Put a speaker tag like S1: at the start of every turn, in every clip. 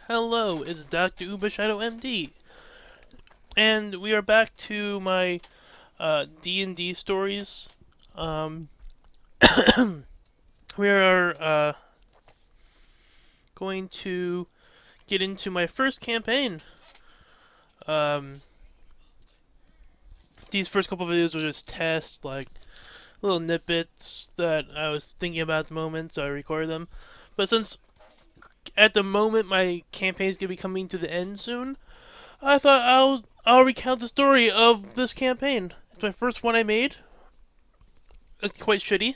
S1: Hello, it's Dr. Uber Shadow MD, and we are back to my D&D stories. Um, we are going to get into my first campaign. Um, these first couple of videos were just tests, like little nitbits that I was thinking about at the moment, so I recorded them. But since at the moment my campaign is going to be coming to the end soon, I thought I'll recount the story of this campaign. It's my first one I made. It's quite shitty,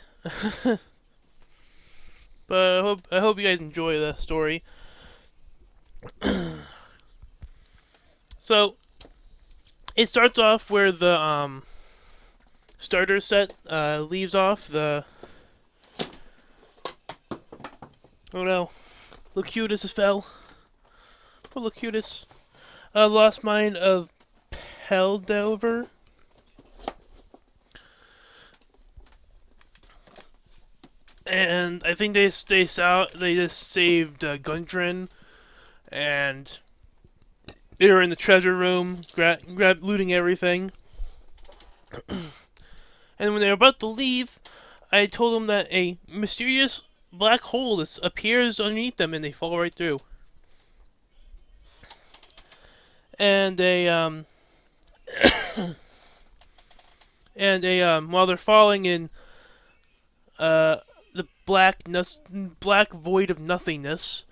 S1: but I hope you guys enjoy the story. So it starts off where the starter set leaves off. The oh no, Locutus has fell. Poor Locutus. Lost Mine of Peldover. And I think they just saved Gundren, and they were in the treasure room, looting everything. And when they were about to leave, I told them that a mysterious black hole appears underneath them, and they fall right through. And while they're falling in the black void of nothingness,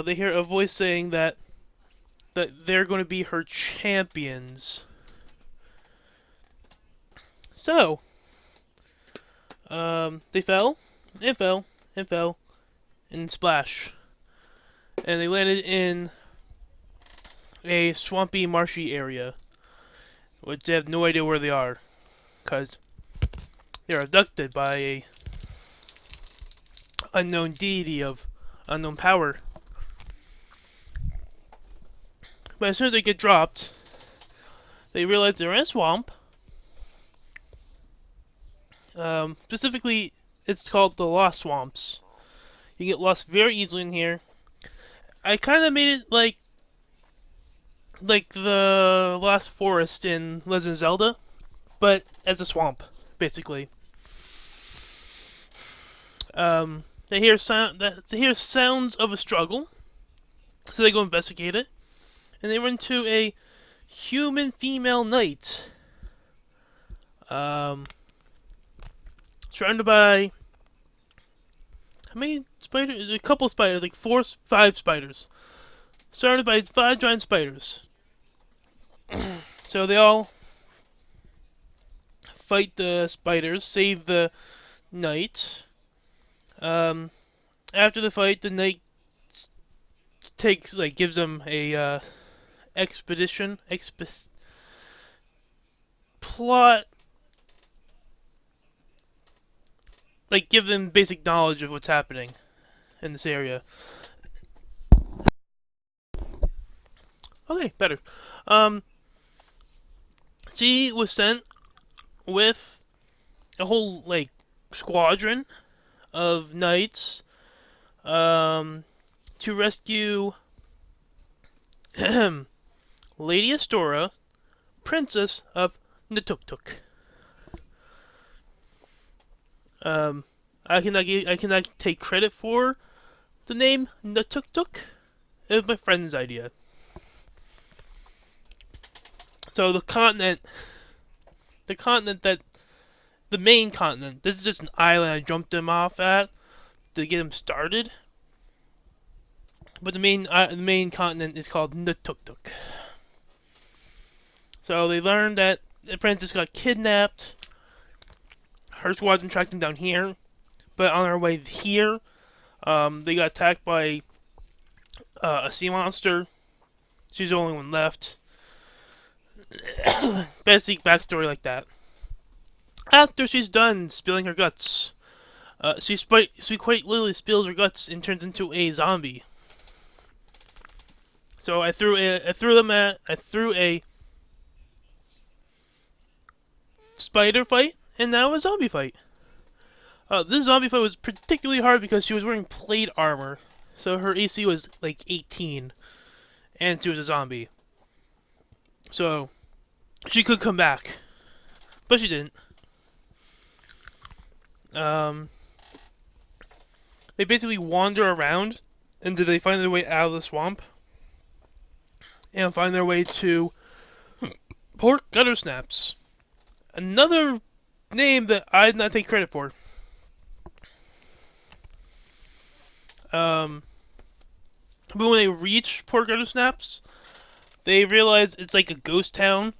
S1: they hear a voice saying that they're going to be her champions. So, they fell, and fell, and fell, and splash. And they landed in a swampy, marshy area, which they have no idea where they are, because they're abducted by a unknown deity of unknown power. But as soon as they get dropped, they realize they're in a swamp. Specifically, it's called the Lost Swamps. You get lost very easily in here. I kind of made it like the Lost Forest in Legend of Zelda, but as a swamp, basically. They hear sounds of a struggle, so they go investigate it, and they run into a human female knight. Surrounded by how many spiders? A couple spiders, like 5 spiders. Surrounded by 5 giant spiders. So they all fight the spiders, save the knight. After the fight, the knight gives them a plot, give them basic knowledge of what's happening in this area. Okay, better. She was sent with a whole squadron of knights to rescue Lady Astora, Princess of Nitooktook. I cannot take credit for the name Nitooktook. It was my friend's idea. So the main continent. This is just an island I jumped them off at to get them started. But the main continent is called Nitooktook. So they learned that the princess got kidnapped. Her squadron tracked them down here, but on our way here, they got attacked by a sea monster. She's the only one left. Basic backstory like that. After she's done spilling her guts, she quite literally spills her guts and turns into a zombie. So I threw a spider fight, and now a zombie fight. This zombie fight was particularly hard because she was wearing plate armor, So her AC was like 18, and she was a zombie. So she could come back, but she didn't. Um, they basically wander around until they find their way out of the swamp and find their way to Port Guttersnaps. Another name that I did not take credit for. Um, but when they reach Port Guttersnaps, they realize it's like a ghost town.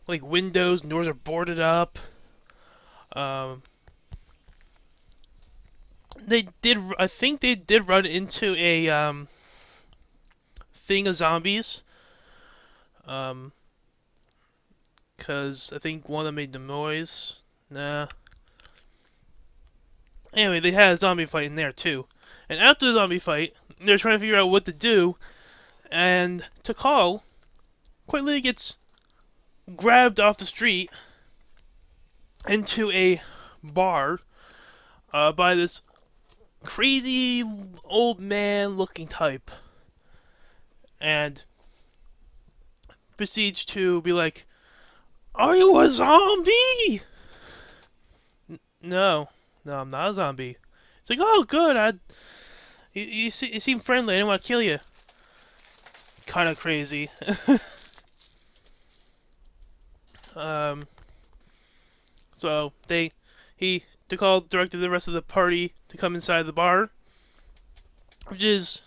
S1: Like windows, doors are boarded up. Um, I think they did run into a thing of zombies. Um, cause I think one of them made the noise. Nah. Anyway, they had a zombie fight in there too. And after the zombie fight, they're trying to figure out what to do. And Takal quite literally gets grabbed off the street into a bar by this crazy old man looking type. And proceeds to be like, "Are you a zombie?" No, no, I'm not a zombie. It's like, "Oh, good. You seem friendly. I didn't want to kill you." Kind of crazy. um, so he Takal directed the rest of the party to come inside the bar, which is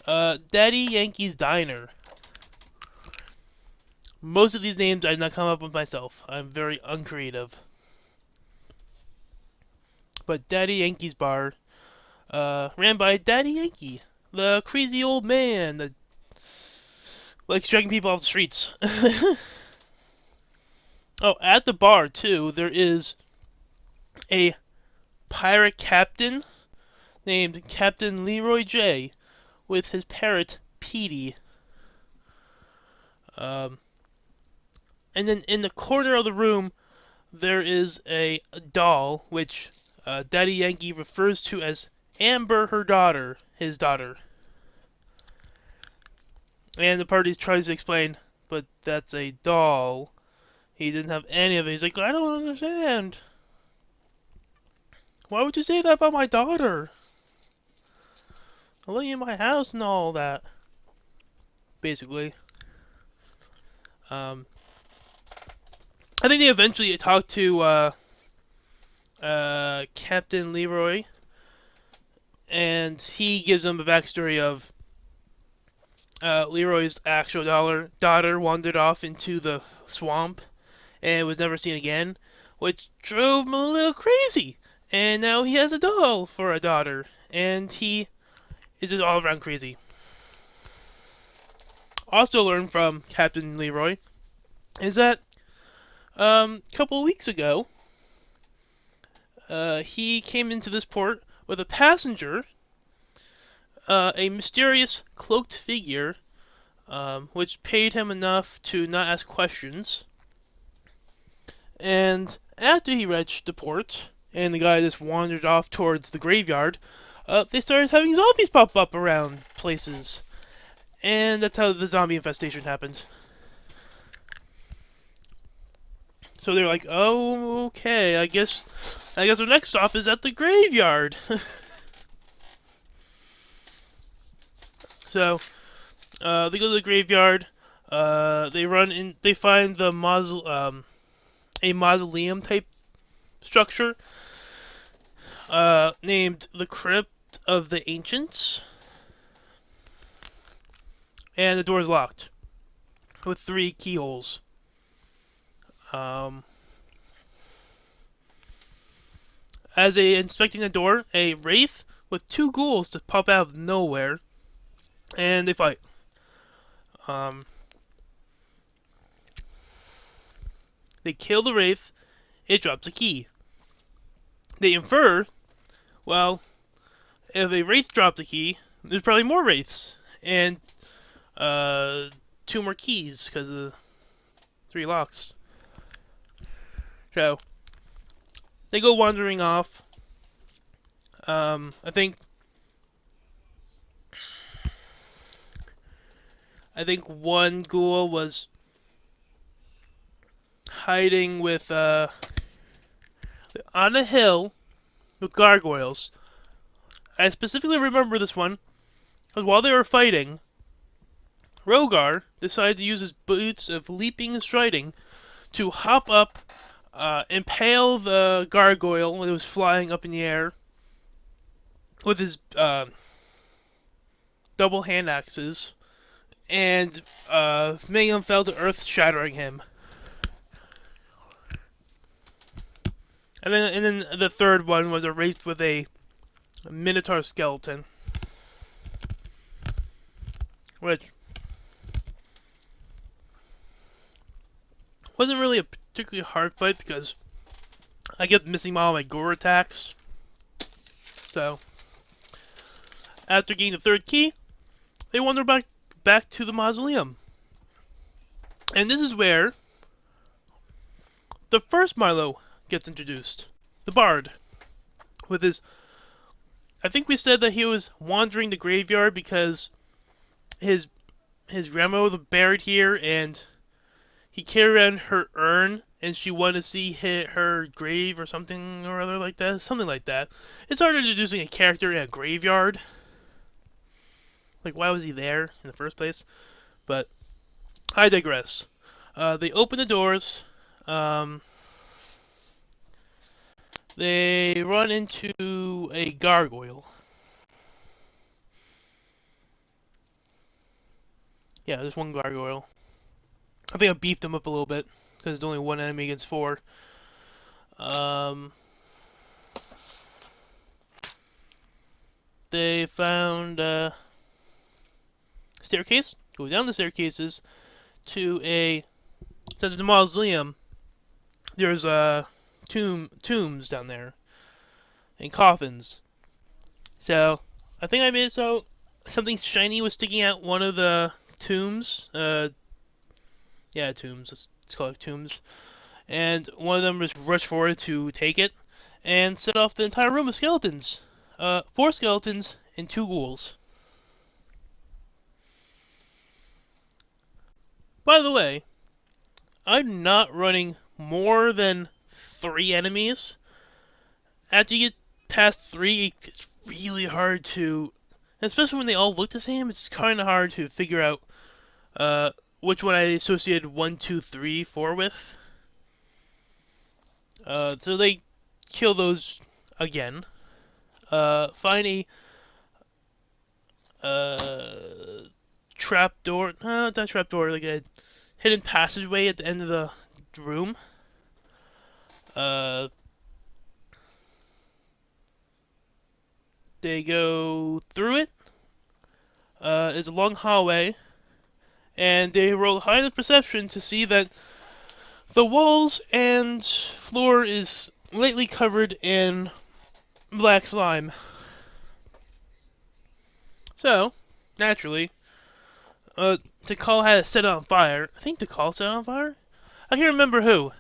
S1: Daddy Yankee's Diner. Most of these names I did not come up with myself. I'm very uncreative. But Daddy Yankee's Bar, ran by Daddy Yankee, the crazy old man that likes dragging people off the streets. Oh, at the bar, too, there is a pirate captain named Captain Leroy J. with his parrot, Petey. Um, and then in the corner of the room, there is a doll, which Daddy Yankee refers to as Amber, her daughter, his daughter. And the party tries to explain, but that's a doll. He didn't have any of it. He's like, I don't understand. Why would you say that about my daughter? I'll let you in my house and all that. Basically. Um, I think they eventually talked to Captain Leroy, and he gives them a backstory of Leroy's actual daughter wandered off into the swamp and was never seen again, which drove him a little crazy. And now he has a doll for a daughter, and he is just all around crazy. Also learned from Captain Leroy is that a couple of weeks ago, he came into this port with a passenger, a mysterious cloaked figure, which paid him enough to not ask questions. And after he reached the port, and the guy just wandered off towards the graveyard, they started having zombies pop up around places. And that's how the zombie infestation happened. So they're like, oh, okay, I guess our next stop is at the graveyard. So, they go to the graveyard, they find the a mausoleum type structure, named the Crypt of the Ancients. And the door is locked with 3 keyholes. As they inspecting the door, a wraith with 2 ghouls just pop out of nowhere, and they fight. They kill the wraith. It drops a key. They infer, well, if a wraith dropped a key, there's probably more wraiths, and 2 more keys because of the 3 locks. So they go wandering off. I think I think one ghoul was hiding with on a hill with gargoyles. I specifically remember this one because while they were fighting, Rogar decided to use his boots of leaping and striding to hop up, impale the gargoyle when it was flying up in the air with his double hand axes, and making him fell to earth, shattering him. And then the third one was erased with a minotaur skeleton, which wasn't really a particularly hard fight because I kept missing all my gore attacks. So after getting the third key, they wander back to the mausoleum. And this is where the first Milo gets introduced. The Bard. With his... I think we said that he was wandering the graveyard because his grandma was buried here and he carried around her urn and she wanted to see her grave or something or other like that. Something like that. It's hard introducing a character in a graveyard. Like, why was he there in the first place? But I digress. They open the doors. They run into a gargoyle. Yeah, there's one gargoyle. I think I beefed him up a little bit because there's only one enemy against four. They found a staircase. Go down the staircases to a... Since the mausoleum, there's tombs down there and coffins. So I think I made it so something shiny was sticking out one of the tombs. Yeah, tombs. Let's call it tombs. And one of them just rushed forward to take it and set off the entire room of skeletons. 4 skeletons and 2 ghouls. By the way, I'm not running more than 3 enemies. After you get past 3, it's really hard to... Especially when they all look the same, it's kind of hard to figure out which one I associated 1, 2, 3, 4 with. So they kill those again. Find a trap door. Not trap door, like a hidden passageway at the end of the room. They go through it. It's a long hallway, and they roll high enough perception to see that the walls and floor is lightly covered in black slime. So, naturally, Tikal had to set it on fire. I think Tikal set it on fire? I can't remember who.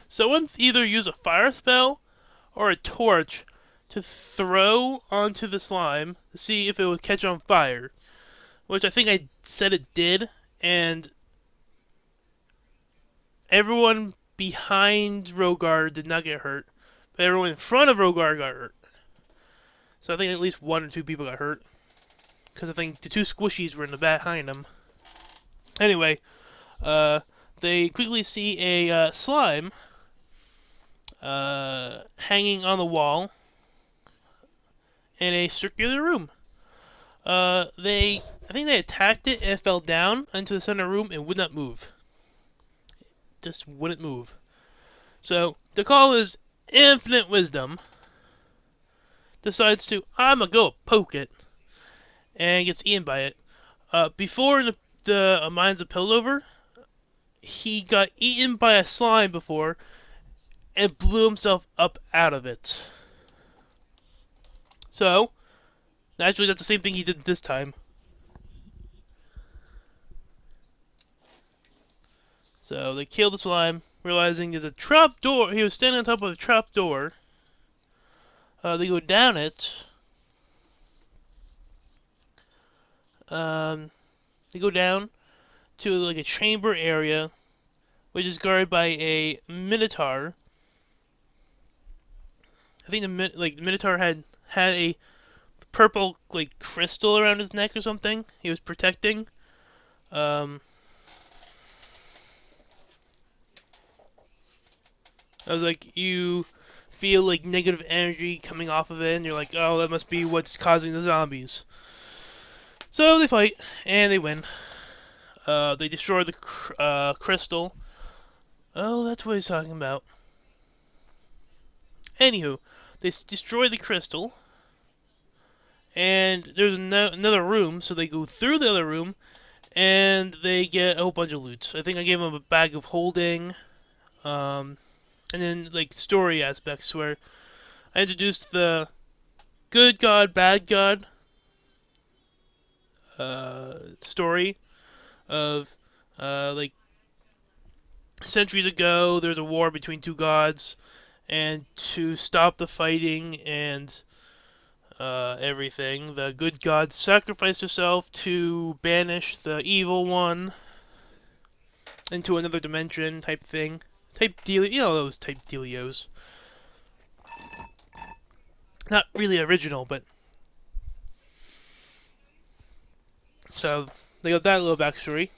S1: Someone either used a fire spell or a torch to throw onto the slime to see if it would catch on fire. Which I think I said it did, and everyone behind Rogar did not get hurt, but everyone in front of Rogar got hurt. So I think at least 1 or 2 people got hurt, because I think the 2 squishies were in the back behind them. Anyway, they quickly see a slime hanging on the wall in a circular room. I think they attacked it and it fell down into the center room and would not move. Just wouldn't move. So, Tikal is infinite wisdom. Decides to, I'm gonna go poke it. And gets eaten by it. Before the mines of Pillover, he got eaten by a slime before and blew himself up out of it. So, naturally that's the same thing he did this time. So they kill the slime, realizing there's a trap door. He was standing on top of a trap door. They go down it. They go down to like a chamber area, which is guarded by a minotaur. I think the minotaur had a purple like crystal around his neck or something. He was protecting. Um, I was like, you feel like negative energy coming off of it, and you're like, oh, that must be what's causing the zombies. So they fight and they win. They destroy the crystal. Oh, that's what he's talking about. Anywho, they destroy the crystal, and there's another room, so they go through the other room, and they get a whole bunch of loot. I think I gave them a bag of holding, and then like story aspects where I introduced the good god, bad god story of like centuries ago there's a war between two gods, and to stop the fighting and everything, the good god sacrificed herself to banish the evil one into another dimension type thing. Type deal, you know those type dealios. Not really original, but so they got that little backstory.